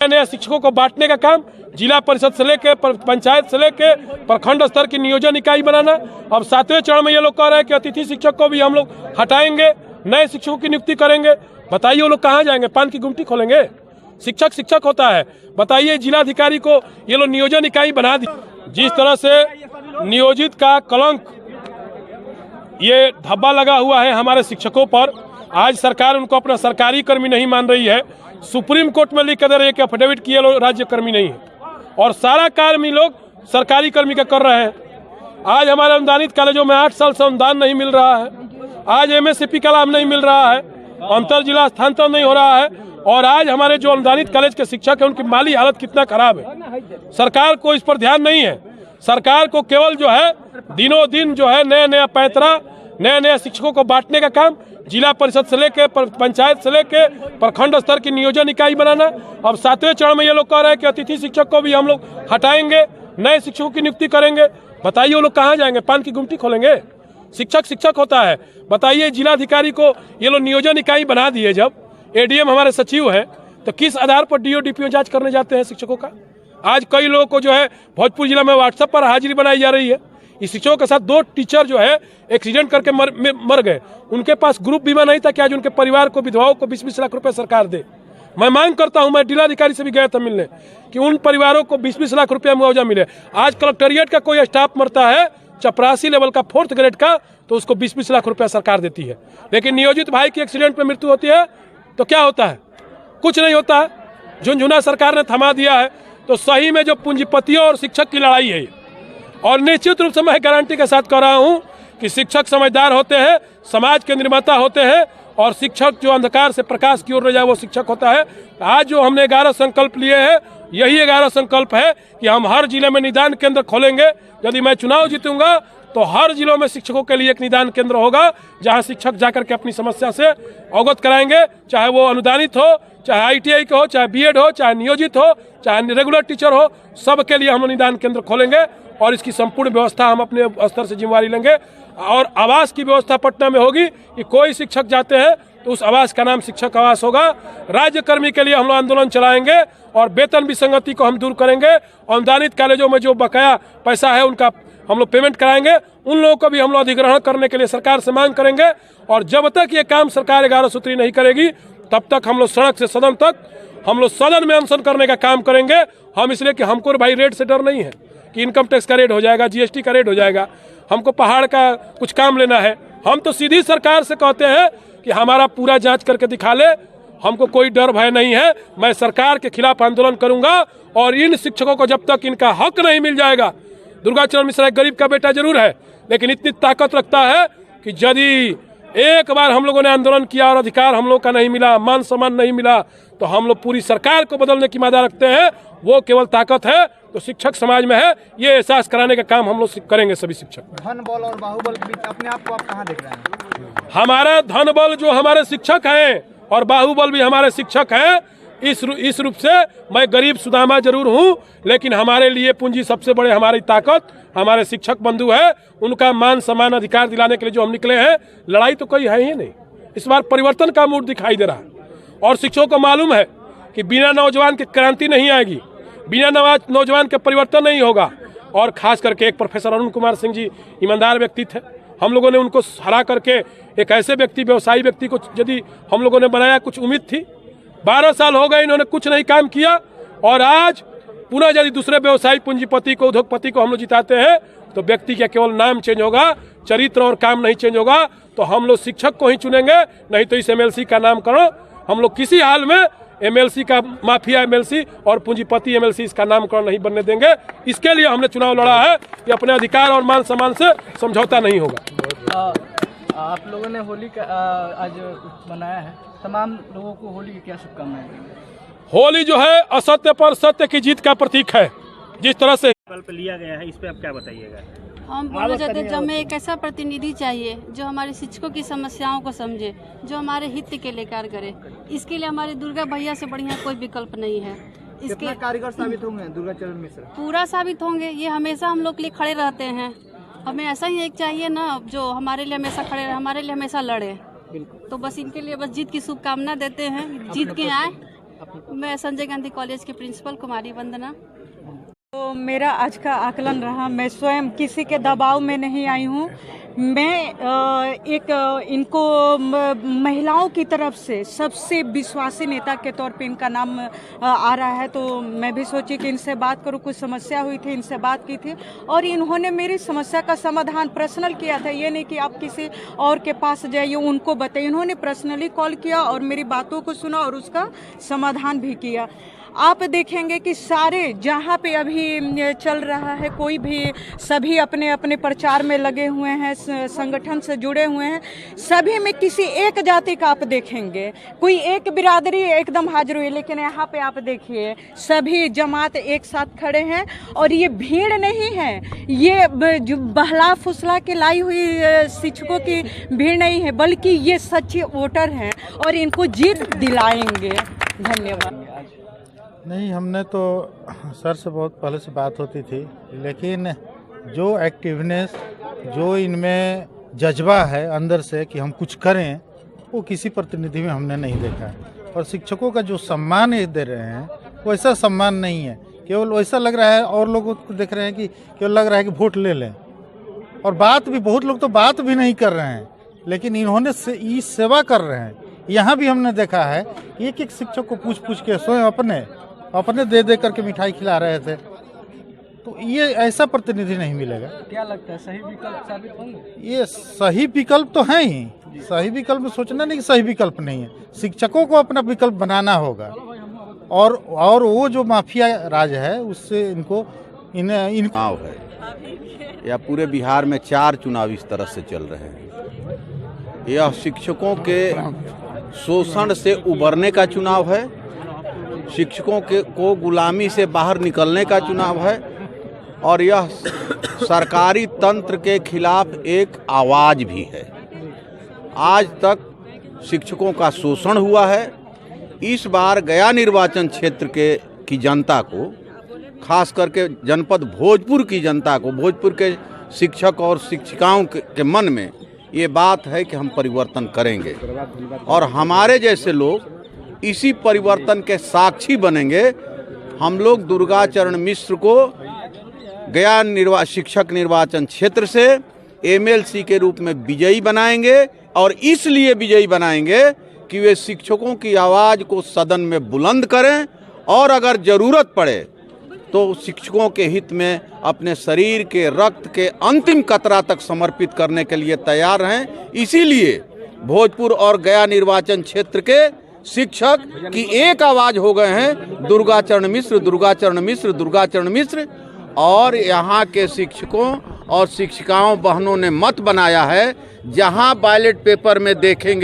नए शिक्षकों को बांटने का काम जिला परिषद से लेके पंचायत से लेके प्रखंड स्तर की नियोजन इकाई बनाना। अब 7वें चरण में ये लोग कह रहे हैं कि अतिथि शिक्षक को भी हम लोग हटाएंगे, नए शिक्षकों की नियुक्ति करेंगे। बताइए वो लोग कहाँ जाएंगे? पान की गुमटी खोलेंगे? शिक्षक शिक्षक होता है। बताइए जिलाधिकारी को ये लोग नियोजन इकाई बना दी। जिस तरह से नियोजित का कलंक ये धब्बा लगा हुआ है हमारे शिक्षकों पर, आज सरकार उनको अपना सरकारी कर्मी नहीं मान रही है। सुप्रीम कोर्ट में लिख कर दे रही है कि एफिडेविट किए लोग राज्य कर्मी नहीं है, और सारा काम ही लोग सरकारी कर्मी का कर रहे हैं। आज हमारे अनुदानित कॉलेजों में 8 साल से अनुदान नहीं मिल रहा है। आज MSCP का लाभ नहीं मिल रहा है, अंतर जिला स्थानांतरण नहीं हो रहा है, और आज हमारे जो अनुदानित कॉलेज के शिक्षक हैं उनकी माली हालत कितना खराब है। सरकार को इस पर ध्यान नहीं है। सरकार को केवल जो है दिनों दिन जो है नया पैतरा, नए शिक्षकों को बांटने का काम जिला परिषद से लेके पंचायत से लेके प्रखंड स्तर की नियोजन इकाई बनाना। अब 7वें चरण में ये लोग कह रहे हैं कि अतिथि शिक्षक को भी हम लोग हटाएंगे, नए शिक्षकों की नियुक्ति करेंगे। बताइए वो लोग कहाँ जाएंगे? पान की गुमटी खोलेंगे? शिक्षक शिक्षक होता है। बताइए जिलाधिकारी को ये लोग नियोजन इकाई बना दिए। जब ADM हमारे सचिव है तो किस आधार पर DO DPO जांच करने जाते हैं शिक्षकों का? आज कई लोगों को जो है भोजपुर जिला में WhatsApp पर हाजिरी बनाई जा रही है। इस शिक्षकों के साथ 2 टीचर जो है एक्सीडेंट करके मर गए। उनके पास ग्रुप बीमा नहीं था कि आज उनके परिवार को, विधवाओं को 20-20 लाख रुपए सरकार दे। मैं मांग करता हूं, मैं जिलाधिकारी से भी गया था मिलने, कि उन परिवारों को 20-20 लाख रुपया मुआवजा मिले। आज कलेक्टेरिएट का कोई स्टाफ मरता है चपरासी लेवल का 4th ग्रेड का, तो उसको 20-20 लाख रुपया सरकार देती है। लेकिन नियोजित भाई की एक्सीडेंट में मृत्यु होती है तो क्या होता है? कुछ नहीं होता है। झुनझुना सरकार ने थमा दिया है। तो सही में जो पूंजीपतियों और शिक्षक की लड़ाई है, और निश्चित रूप से मैं गारंटी के साथ कह रहा हूं कि शिक्षक समझदार होते हैं, समाज के निर्माता होते हैं, और शिक्षक जो अंधकार से प्रकाश की ओर ले जाए वो शिक्षक होता है। आज जो हमने 11 संकल्प लिए हैं, यही 11 संकल्प है कि हम हर जिले में निदान केंद्र खोलेंगे। यदि मैं चुनाव जीतूंगा तो हर जिलों में शिक्षकों के लिए एक निदान केंद्र होगा, जहां शिक्षक जाकर के अपनी समस्या से अवगत कराएंगे। चाहे वो अनुदानित हो, चाहे ITI का हो, चाहे BEd हो, चाहे नियोजित हो, चाहे रेगुलर टीचर हो, सबके लिए हम निदान केंद्र खोलेंगे, और इसकी संपूर्ण व्यवस्था हम अपने स्तर से जिम्मेवारी लेंगे। और आवास की व्यवस्था पटना में होगी कि कोई शिक्षक जाते हैं तो उस आवास का नाम शिक्षक आवास होगा। राज्य कर्मी के लिए हम लोग आंदोलन चलाएंगे, और वेतन विसंगति को हम दूर करेंगे। अनुदानित कॉलेजों में जो बकाया पैसा है उनका हम लोग पेमेंट कराएंगे। उन लोगों को भी हम लोग अधिग्रहण करने के लिए सरकार से मांग करेंगे। और जब तक ये काम सरकार 11 सूत्री नहीं करेगी, तब तक हम लोग सड़क से सदन तक, हम लोग सदन में अनशन करने का काम करेंगे। हम इसलिए कि हमको भाई रेट से डर नहीं है कि इनकम टैक्स का रेट हो जाएगा, GST का रेट हो जाएगा, हमको पहाड़ का कुछ काम लेना है। हम तो सीधी सरकार से कहते हैं कि हमारा पूरा जांच करके दिखा ले, हमको कोई डर भय नहीं है। मैं सरकार के खिलाफ आंदोलन करूंगा, और इन शिक्षकों को जब तक इनका हक नहीं मिल जाएगा। दुर्गाचरण मिश्रा एक गरीब का बेटा जरूर है, लेकिन इतनी ताकत रखता है कि यदि एक बार हम लोगों ने आंदोलन किया और अधिकार हम लोग का नहीं मिला, मान सम्मान नहीं मिला, तो हम लोग पूरी सरकार को बदलने की मादा रखते हैं। वो केवल ताकत है तो शिक्षक समाज में है, ये एहसास कराने का काम हम लोग करेंगे। सभी शिक्षक धन बल और बाहुबल के बीच अपने आप को आप कहाँ देख रहे हैं? हमारा धन बल जो हमारे शिक्षक हैं, और बाहुबल भी हमारे शिक्षक हैं। इस रूप से मैं गरीब सुदामा जरूर हूं, लेकिन हमारे लिए पूंजी सबसे बड़े हमारी ताकत हमारे शिक्षक बंधु है। उनका मान सम्मान अधिकार दिलाने के लिए जो हम निकले हैं, लड़ाई तो कोई है ही नहीं। इस बार परिवर्तन का मूड दिखाई दे रहा है, और शिक्षकों को मालूम है कि बिना नौजवान की क्रांति नहीं आएगी, बिना नौजवान के परिवर्तन नहीं होगा। और खास करके एक प्रोफेसर अरुण कुमार सिंह जी ईमानदार व्यक्ति थे। हम लोगों ने उनको हरा करके एक ऐसे व्यक्ति, व्यवसायी व्यक्ति को यदि हम लोगों ने बनाया, कुछ उम्मीद थी। 12 साल हो गए, इन्होंने कुछ नहीं काम किया, और आज पुनः यदि दूसरे व्यवसायी पूंजीपति को, उद्योगपति को हम लोग जिताते हैं, तो व्यक्ति का केवल नाम चेंज होगा, चरित्र और काम नहीं चेंज होगा। तो हम लोग शिक्षक को ही चुनेंगे, नहीं तो इस MLC का नामकरण हम लोग किसी हाल में MLC का माफिया MLC और पूंजीपति MLC इसका नामकरण नहीं बनने देंगे। इसके लिए हमने चुनाव लड़ा है कि अपने अधिकार और मान सम्मान से समझौता नहीं होगा। आप लोगों ने होली का आज मनाया है, तमाम लोगों को होली की क्या शुभकामनाएं देंगे? होली जो है असत्य पर सत्य की जीत का प्रतीक है। जिस तरह से संकल्प लिया गया है, इस पे आप क्या बताइएगा? हम बोलना चाहते हैं, हमें एक ऐसा प्रतिनिधि चाहिए जो हमारे शिक्षकों की समस्याओं को समझे, जो हमारे हित के लिए कार्य करे। इसके लिए हमारे दुर्गा भैया से बढ़िया कोई विकल्प नहीं है। इसके कारीगर साबित होंगे दुर्गाचरण मिश्रा? पूरा साबित होंगे। ये हमेशा हम लोग के लिए खड़े रहते हैं। हमें ऐसा ही एक चाहिए ना, जो हमारे लिए हमेशा खड़े रहे, हमारे लिए हमेशा लड़े। तो बस इनके लिए बस जीत की शुभकामना देते हैं, जीत के आए। मैं संजय गांधी कॉलेज की प्रिंसिपल कुमारी वंदना। तो मेरा आज का आकलन रहा, मैं स्वयं किसी के दबाव में नहीं आई हूँ। मैं इनको महिलाओं की तरफ से सबसे विश्वासी नेता के तौर पे इनका नाम आ रहा है, तो मैं भी सोची कि इनसे बात करूँ। कुछ समस्या हुई थी, इनसे बात की थी और इन्होंने मेरी समस्या का समाधान पर्सनल किया था। ये नहीं कि आप किसी और के पास जाइए उनको बताइए, इन्होंने पर्सनली कॉल किया और मेरी बातों को सुना और उसका समाधान भी किया। आप देखेंगे कि सारे जहाँ पे अभी चल रहा है, कोई भी सभी अपने अपने प्रचार में लगे हुए हैं, संगठन से जुड़े हुए हैं। सभी में किसी एक जाति का आप देखेंगे, कोई एक बिरादरी एकदम हाजिर हुई, लेकिन यहाँ पे आप देखिए सभी जमात एक साथ खड़े हैं। और ये भीड़ नहीं है, ये जो बहला फुसला के लाई हुई शिक्षकों की भीड़ नहीं है, बल्कि ये सच्चे वोटर हैं और इनको जीत दिलाएंगे। धन्यवाद। नहीं, हमने तो सर से बहुत पहले से बात होती थी, लेकिन जो एक्टिवनेस, जो इनमें जज्बा है अंदर से कि हम कुछ करें, वो किसी प्रतिनिधि में हमने नहीं देखा है। और शिक्षकों का जो सम्मान ये दे रहे हैं वो ऐसा सम्मान नहीं है, केवल वैसा लग रहा है। और लोगों को देख रहे हैं कि केवल लग रहा है कि वोट ले लें, और बात भी बहुत लोग तो बात भी नहीं कर रहे हैं, लेकिन इन्होंने ई सेवा कर रहे हैं। यहाँ भी हमने देखा है एक एक शिक्षक को पूछ पूछ के स्वयं अपने दे करके मिठाई खिला रहे थे। तो ये ऐसा प्रतिनिधि नहीं मिलेगा। क्या लगता है सही विकल्प साबित होंगे? ये सही विकल्प तो है ही, सही विकल्प सोचना नहीं कि सही विकल्प नहीं है। शिक्षकों को अपना विकल्प बनाना होगा, और वो जो माफिया राज है उससे इनको चुनाव है या पूरे बिहार में 4 चुनाव इस तरह से चल रहे हैं। यह शिक्षकों के शोषण से उबरने का चुनाव है, शिक्षकों को गुलामी से बाहर निकलने का चुनाव है, और यह सरकारी तंत्र के खिलाफ एक आवाज़ भी है। आज तक शिक्षकों का शोषण हुआ है। इस बार गया निर्वाचन क्षेत्र की जनता को, खास करके जनपद भोजपुर की जनता को, भोजपुर के शिक्षक और शिक्षिकाओं के मन में ये बात है कि हम परिवर्तन करेंगे, और हमारे जैसे लोग इसी परिवर्तन के साक्षी बनेंगे। हम लोग दुर्गाचरण मिश्र को गया शिक्षक निर्वाचन क्षेत्र से एमएलसी के रूप में विजयी बनाएंगे, और इसलिए विजयी बनाएंगे कि वे शिक्षकों की आवाज़ को सदन में बुलंद करें, और अगर ज़रूरत पड़े तो शिक्षकों के हित में अपने शरीर के रक्त के अंतिम कतरा तक समर्पित करने के लिए तैयार हैं। इसीलिए भोजपुर और गया निर्वाचन क्षेत्र के शिक्षक की एक आवाज हो गए हैं, दुर्गाचरण मिश्र, दुर्गाचरण मिश्र, दुर्गाचरण मिश्र। और यहाँ के शिक्षकों और शिक्षिकाओं बहनों ने मत बनाया है, जहाँ बैलेट पेपर में देखेंगे